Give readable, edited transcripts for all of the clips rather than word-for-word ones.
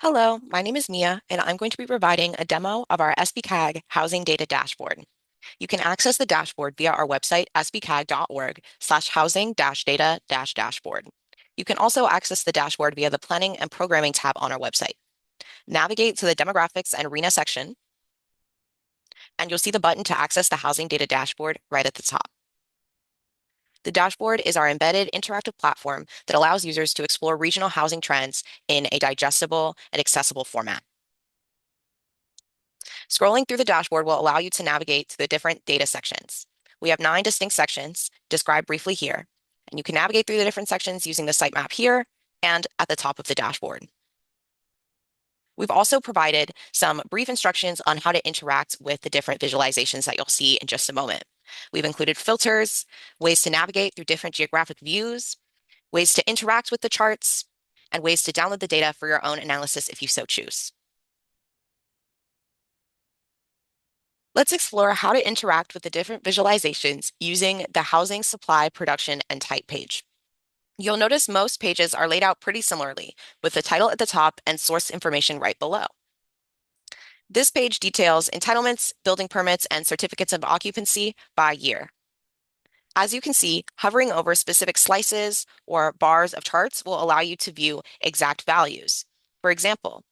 Hello, my name is Mia, and I'm going to be providing a demo of our SBCAG Housing Data Dashboard. You can access the dashboard via our website, sbcag.org/housing-data-dashboard. You can also access the dashboard via the Planning and Programming tab on our website. Navigate to the Demographics and RHNA section, and you'll see the button to access the Housing Data Dashboard right at the top. The dashboard is our embedded interactive platform that allows users to explore regional housing trends in a digestible and accessible format. Scrolling through the dashboard will allow you to navigate to the different data sections. We have 9 distinct sections described briefly here, and you can navigate through the different sections using the sitemap here and at the top of the dashboard. We've also provided some brief instructions on how to interact with the different visualizations that you'll see in just a moment. We've included filters, ways to navigate through different geographic views, ways to interact with the charts, and ways to download the data for your own analysis if you so choose. Let's explore how to interact with the different visualizations using the Housing Supply Production and Type page. You'll notice most pages are laid out pretty similarly, with the title at the top and source information right below. This page details entitlements, building permits, and certificates of occupancy by year. As you can see, hovering over specific slices or bars of charts will allow you to view exact values. For example,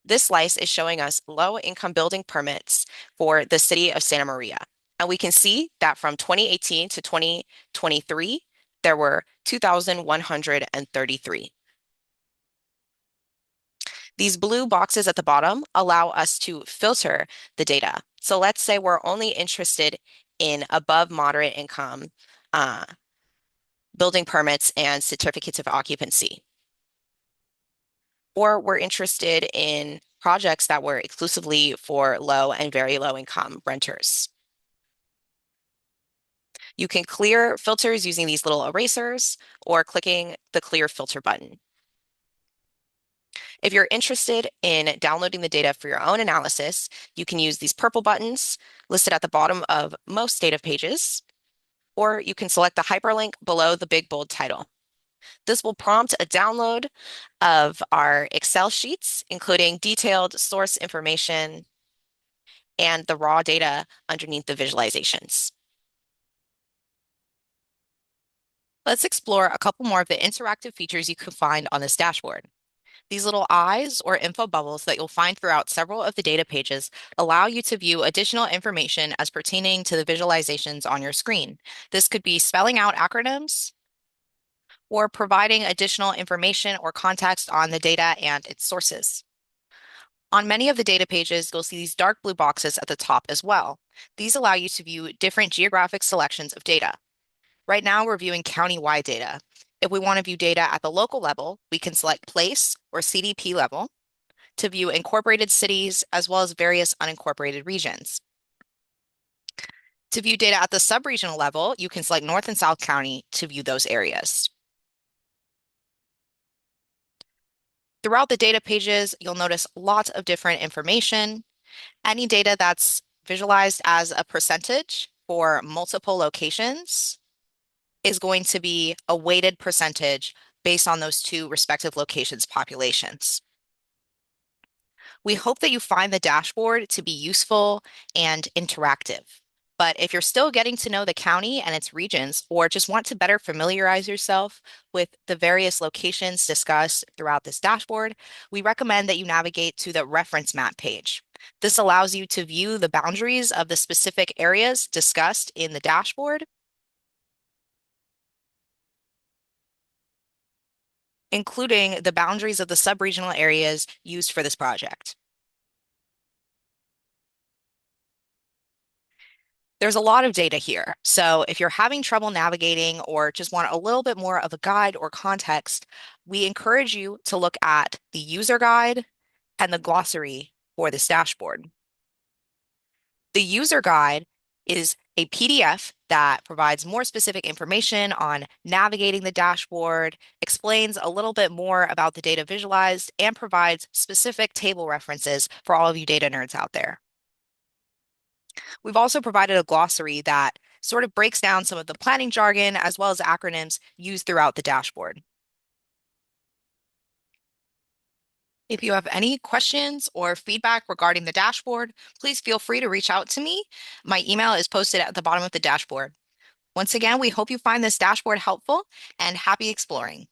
this slice is showing us low-income building permits for the city of Santa Maria. And we can see that from 2018 to 2023, there were 2,133. These blue boxes at the bottom allow us to filter the data. So let's say we're only interested in above moderate income building permits and certificates of occupancy. Or we're interested in projects that were exclusively for low and very low income renters. You can clear filters using these little erasers or clicking the clear filter button. If you're interested in downloading the data for your own analysis, you can use these purple buttons listed at the bottom of most data pages, or you can select the hyperlink below the big bold title. This will prompt a download of our Excel sheets, including detailed source information and the raw data underneath the visualizations. Let's explore a couple more of the interactive features you can find on this dashboard. These little eyes or info bubbles that you'll find throughout several of the data pages allow you to view additional information as pertaining to the visualizations on your screen. This could be spelling out acronyms or providing additional information or context on the data and its sources. On many of the data pages, you'll see these dark blue boxes at the top as well. These allow you to view different geographic selections of data. Right now, we're viewing countywide data. If we want to view data at the local level, we can select place or CDP level to view incorporated cities as well as various unincorporated regions. To view data at the sub-regional level, you can select North and South County to view those areas. Throughout the data pages, you'll notice lots of different information. Any data that's visualized as a percentage for multiple locations is going to be a weighted percentage based on those two respective locations' populations. We hope that you find the dashboard to be useful and interactive. But if you're still getting to know the county and its regions, or just want to better familiarize yourself with the various locations discussed throughout this dashboard, we recommend that you navigate to the reference map page. This allows you to view the boundaries of the specific areas discussed in the dashboard, including the boundaries of the sub-regional areas used for this project. There's a lot of data here. So if you're having trouble navigating or just want a little bit more of a guide or context, we encourage you to look at the user guide and the glossary for this dashboard. The user guide is a PDF that provides more specific information on navigating the dashboard, explains a little bit more about the data visualized, and provides specific table references for all of you data nerds out there. We've also provided a glossary that sort of breaks down some of the planning jargon as well as acronyms used throughout the dashboard. If you have any questions or feedback regarding the dashboard, please feel free to reach out to me. My email is posted at the bottom of the dashboard. Once again, we hope you find this dashboard helpful and happy exploring.